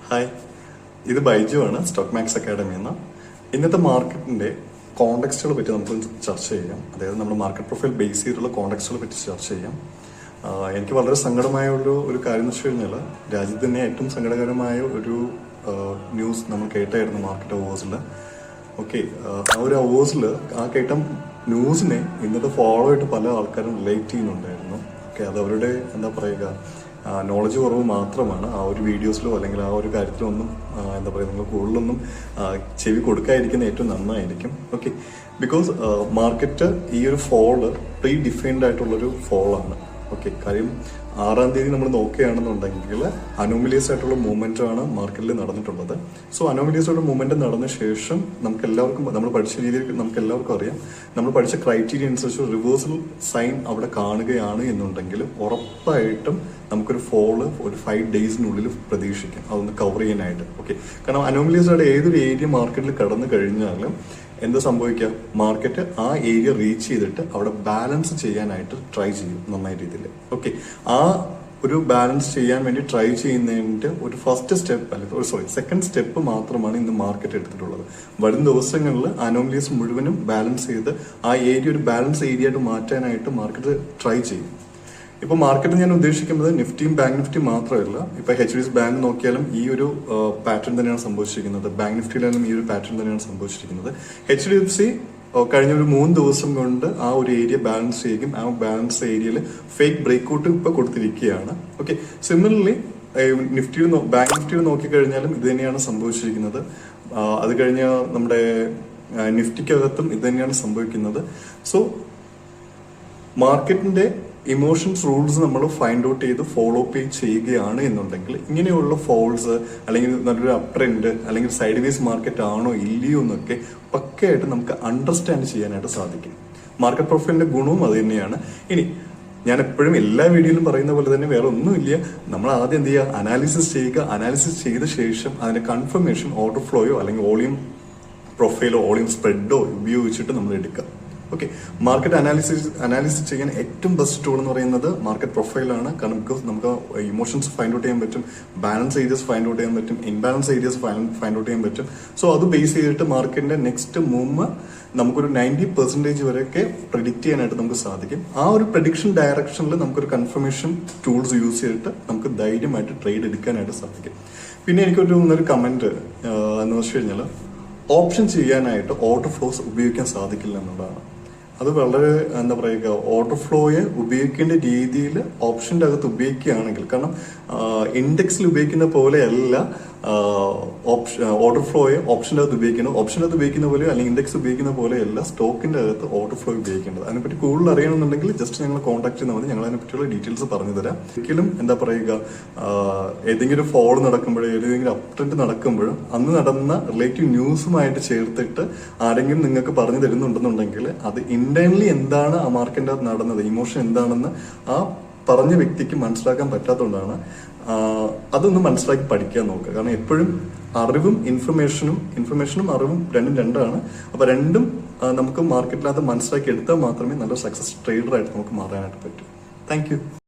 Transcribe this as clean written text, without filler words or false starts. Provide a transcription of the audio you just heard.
Hi, ഇത് ബൈജു ആണ്, stock max academy എന്ന. ഇന്നത്തെ മാർക്കറ്റിന്റെ കോണ്ടെക്സ്റ്റുകളെ പറ്റി നമുക്ക് ചർച്ച ചെയ്യാം. അതായത് നമ്മുടെ മാർക്കറ്റ് പ്രൊഫൈൽ ബേസ് ചെയ്തിട്ടുള്ള കോണ്ടെക്സ്റ്റുകളെ പറ്റി ചർച്ച ചെയ്യാം. എനിക്ക് വളരെ സങ്കടമായ ഒരു കാര്യം എന്ന് വെച്ച് കഴിഞ്ഞാൽ, രാജ്യത്ത് തന്നെ ഏറ്റവും സങ്കടകരമായ ഒരു ന്യൂസ് നമ്മൾ കേട്ടായിരുന്നു മാർക്കറ്റ് അവേഴ്സിൽ. ഓക്കെ, ആ ഒരു അവേഴ്സിൽ ആ കേട്ട ന്യൂസിനെ ഇന്നത്തെ ഫോളോ ആയിട്ട് പല ആൾക്കാരും റിലേറ്റ് ചെയ്യുന്നുണ്ടായിരുന്നു. ഓക്കെ, അത് അവരുടെ എന്താ പറയുക, നോളജ് കുറവ് മാത്രമാണ്. ആ ഒരു വീഡിയോസിലോ അല്ലെങ്കിൽ ആ ഒരു കാര്യത്തിലോ ഒന്നും എന്താ പറയുക, നിങ്ങൾ കൂടുതലൊന്നും ചെവി കൊടുക്കാതിരിക്കുന്ന ഏറ്റവും നന്നായിരിക്കും. ഓക്കെ, ബിക്കോസ് മാർക്കറ്റ് ഈ ഒരു ഫോള് പ്രീ ഡിഫൈൻഡ് ആയിട്ടുള്ളൊരു ഫോളാണ്. ഓക്കെ, കാര്യം 6-ാം തീയതി നമ്മൾ നോക്കുകയാണെന്നുണ്ടെങ്കിൽ അനോമലിയസ് ആയിട്ടുള്ള മൂവ്മെന്റ് ആണ് മാർക്കറ്റിൽ നടന്നിട്ടുള്ളത്. സോ അനോമലിയസ് ആയിട്ടുള്ള മൂവ്മെന്റ് നടന്ന ശേഷം നമുക്ക് എല്ലാവർക്കും, നമ്മൾ പഠിച്ച രീതിയിൽ നമുക്ക് എല്ലാവർക്കും അറിയാം, നമ്മൾ പഠിച്ച ക്രൈറ്റീരിയ അനുസരിച്ച് റിവേഴ്സൽ സൈൻ അവിടെ കാണുകയാണ് എന്നുണ്ടെങ്കിൽ ഉറപ്പായിട്ടും നമുക്കൊരു ഫോള് ഒരു 5 ഡേയ്സിനുള്ളിൽ പ്രതീക്ഷിക്കാം, അതൊന്ന് കവർ ചെയ്യാനായിട്ട്. ഓക്കെ, കാരണം അനോമലിയസ് ആയിട്ട് ഏതൊരു ഏരിയ മാർക്കറ്റിൽ കടന്നു കഴിഞ്ഞാലും എന്താ സംഭവിക്കുക, മാർക്കറ്റ് ആ ഏരിയ റീച്ച് ചെയ്തിട്ട് അവിടെ ബാലൻസ് ചെയ്യാനായിട്ട് ട്രൈ ചെയ്യും നന്നായ രീതിയിൽ. ഓക്കെ, ആ ഒരു ബാലൻസ് ചെയ്യാൻ വേണ്ടി ട്രൈ ചെയ്യുന്നതിന്റെ ഒരു ഫസ്റ്റ് സ്റ്റെപ്പ് അല്ലെങ്കിൽ സെക്കൻഡ് സ്റ്റെപ്പ് മാത്രമാണ് ഇന്ന് മാർക്കറ്റ് എടുത്തിട്ടുള്ളത്. വരും ദിവസങ്ങളിൽ അനോമലീസ് മുഴുവനും ബാലൻസ് ചെയ്ത് ആ ഏരിയ ഒരു ബാലൻസ് ഏരിയ ആയിട്ട് മാറ്റാനായിട്ട് മാർക്കറ്റ് ട്രൈ ചെയ്യും. ഇപ്പൊ മാർക്കറ്റ് ഞാൻ ഉദ്ദേശിക്കുന്നത് നിഫ്റ്റിയും ബാങ്ക് നിഫ്റ്റി മാത്രമല്ല. ഇപ്പൊ HDFC ബാങ്ക് നോക്കിയാലും ഈ ഒരു പാറ്റേൺ തന്നെയാണ് സംഭവിച്ചിരിക്കുന്നത്. ബാങ്ക് നിഫ്റ്റിയിലായാലും ഈ ഒരു പാറ്റേൺ തന്നെയാണ് സംഭവിച്ചിരിക്കുന്നത്. HDFC കഴിഞ്ഞ ഒരു 3 ദിവസം കൊണ്ട് ആ ഒരു ഏരിയ ബാലൻസ് ചെയ്യും. ആ ബാലൻസ് ഏരിയയിൽ ഫേക്ക് ബ്രേക്ക്ഔട്ട് ഇപ്പൊ കൊടുത്തിരിക്കുകയാണ്. ഓക്കെ, സിമിലർലി നിഫ്റ്റിയിൽ ബാങ്ക് നിഫ്റ്റിയിൽ നോക്കിക്കഴിഞ്ഞാലും ഇത് തന്നെയാണ് സംഭവിച്ചിരിക്കുന്നത്. അത് കഴിഞ്ഞ നമ്മുടെ നിഫ്റ്റിക്കകത്തും ഇത് തന്നെയാണ് സംഭവിക്കുന്നത്. സോ മാർക്കറ്റിന്റെ ഇമോഷൻസ് റൂൾസ് നമ്മൾ ഫൈൻഡ് ഔട്ട് ചെയ്ത് ഫോളോ അപ്പ് ചെയ്യുകയാണ് എന്നുണ്ടെങ്കിൽ ഇങ്ങനെയുള്ള ഫോൾസ് അല്ലെങ്കിൽ നല്ലൊരു അപ് ട്രെൻഡ് അല്ലെങ്കിൽ സൈഡ് വേസ് മാർക്കറ്റ് ആണോ ഇല്ലയോ എന്നൊക്കെ പക്കയായിട്ട് നമുക്ക് അണ്ടർസ്റ്റാൻഡ് ചെയ്യാനായിട്ട് സാധിക്കും. മാർക്കറ്റ് പ്രൊഫൈലിന്റെ ഗുണവും അത് തന്നെയാണ്. ഇനി ഞാൻ എപ്പോഴും എല്ലാ വീഡിയോയിലും പറയുന്ന പോലെ തന്നെ വേറെ ഒന്നുമില്ല, നമ്മൾ ആദ്യം എന്ത് ചെയ്യുക, അനാലിസിസ് ചെയ്യുക. അനാലിസിസ് ചെയ്ത ശേഷം അതിന്റെ കൺഫർമേഷൻ ഓർഡർ ഫ്ലോയോ അല്ലെങ്കിൽ വോളിയം പ്രൊഫൈലോ വോളിയം സ്പ്രെഡോ ഉപയോഗിച്ചിട്ട് നമ്മൾ എടുക്കുക. ഓക്കെ, മാർക്കറ്റ് അനാലിസിസ് ചെയ്യാൻ ഏറ്റവും ബെസ്റ്റ് ടൂൾ എന്ന് പറയുന്നത് മാർക്കറ്റ് പ്രൊഫൈലാണ്. കാരണം ബിക്കോസ് നമുക്ക് ഇമോഷൻസ് ഫൈൻഡ് ഔട്ട് ചെയ്യാൻ പറ്റും, ബാലൻസ് ഏരിയസ് ഫൈൻഡ് ഔട്ട് ചെയ്യാൻ പറ്റും, ഇൻബാലൻസ് ഏരിയസ് ഫൈൻഡ് ഔട്ട് ചെയ്യാൻ പറ്റും. സോ അത് ബേസ് ചെയ്തിട്ട് മാർക്കറ്റിന്റെ നെക്സ്റ്റ് മൂവ് നമുക്കൊരു 90% വരെയൊക്കെ പ്രെഡിക്റ്റ് ചെയ്യാനായിട്ട് നമുക്ക് സാധിക്കും. ആ ഒരു പ്രഡിക്ഷൻ ഡയറക്ഷനിൽ നമുക്കൊരു കൺഫർമേഷൻ ടൂൾസ് യൂസ് ചെയ്തിട്ട് നമുക്ക് ധൈര്യമായിട്ട് ട്രേഡ് എടുക്കാനായിട്ട് സാധിക്കും. പിന്നെ എനിക്കൊരു കമന്റ് എന്ന് വെച്ച് കഴിഞ്ഞാൽ, ഓപ്ഷൻ ചെയ്യാനായിട്ട് ഓർഡർ ഫ്ലോസ് ഉപയോഗിക്കാൻ സാധിക്കില്ല എന്നുള്ളതാണ്. അത് വളരെ എന്താ പറയുക, ഓർഡർ ഫ്ലോയെ ഉപയോഗിക്കേണ്ട രീതിയിൽ ഓപ്ഷന്റെ അകത്ത് ഉപയോഗിക്കുകയാണെങ്കിൽ, കാരണം ഇൻഡെക്സിൽ ഉപയോഗിക്കുന്ന പോലെയല്ല ഓർഡർ ഫ്ലോയെ ഓപ്ഷന്റെ അകത്ത് ഉപയോഗിക്കുന്നത്. ഓപ്ഷന്റെ അകത്ത് ഉപയോഗിക്കുന്ന പോലെ അല്ലെങ്കിൽ ഇൻഡെക്സ് ഉപയോഗിക്കുന്ന പോലെയല്ല സ്റ്റോക്കിന്റെ അകത്ത് ഓർഡർ ഫ്ലോ ഉപയോഗിക്കേണ്ടത്. അതിനെപ്പറ്റി കൂടുതൽ അറിയണമെന്നുണ്ടെങ്കിൽ ജസ്റ്റ് ഞങ്ങൾ കോൺടാക്ട് ചെയ്താൽ മതി, ഞങ്ങൾ അതിനെപ്പറ്റിയുള്ള ഡീറ്റെയിൽസ് പറഞ്ഞു തരാം. ഒരിക്കലും എന്താ പറയുക, ഏതെങ്കിലും ഫോൾ നടക്കുമ്പോഴോ ഏതെങ്കിലും അപ് ട്രെൻഡ് നടക്കുമ്പോഴും അന്ന് നടന്ന റിലേറ്റീവ് ന്യൂസുമായിട്ട് ചേർത്തിട്ട് ആരെങ്കിലും നിങ്ങൾക്ക് പറഞ്ഞു തരുന്നുണ്ടെന്നുണ്ടെങ്കിൽ അത് ഇന്റേണലി എന്താണ് ആ മാർക്കറ്റിന്റെ അകത്ത് നടന്നത്, ഇമോഷൻ എന്താണെന്ന് ആ പറഞ്ഞ വ്യക്തിക്ക് മനസ്സിലാക്കാൻ പറ്റാത്തതുകൊണ്ടാണ്. അതൊന്ന് മനസ്സിലാക്കി പഠിക്കാൻ നോക്കുക. കാരണം എപ്പോഴും അറിവും ഇൻഫർമേഷനും അറിവും രണ്ടാണ്. അപ്പൊ രണ്ടും നമുക്ക് മാർക്കറ്റിനകത്ത് മനസ്സിലാക്കി എടുത്താൽ മാത്രമേ നല്ല സക്സസ് ട്രേഡർ ആയിട്ട് നമുക്ക് മാറാനായിട്ട് പറ്റൂ. Thank you.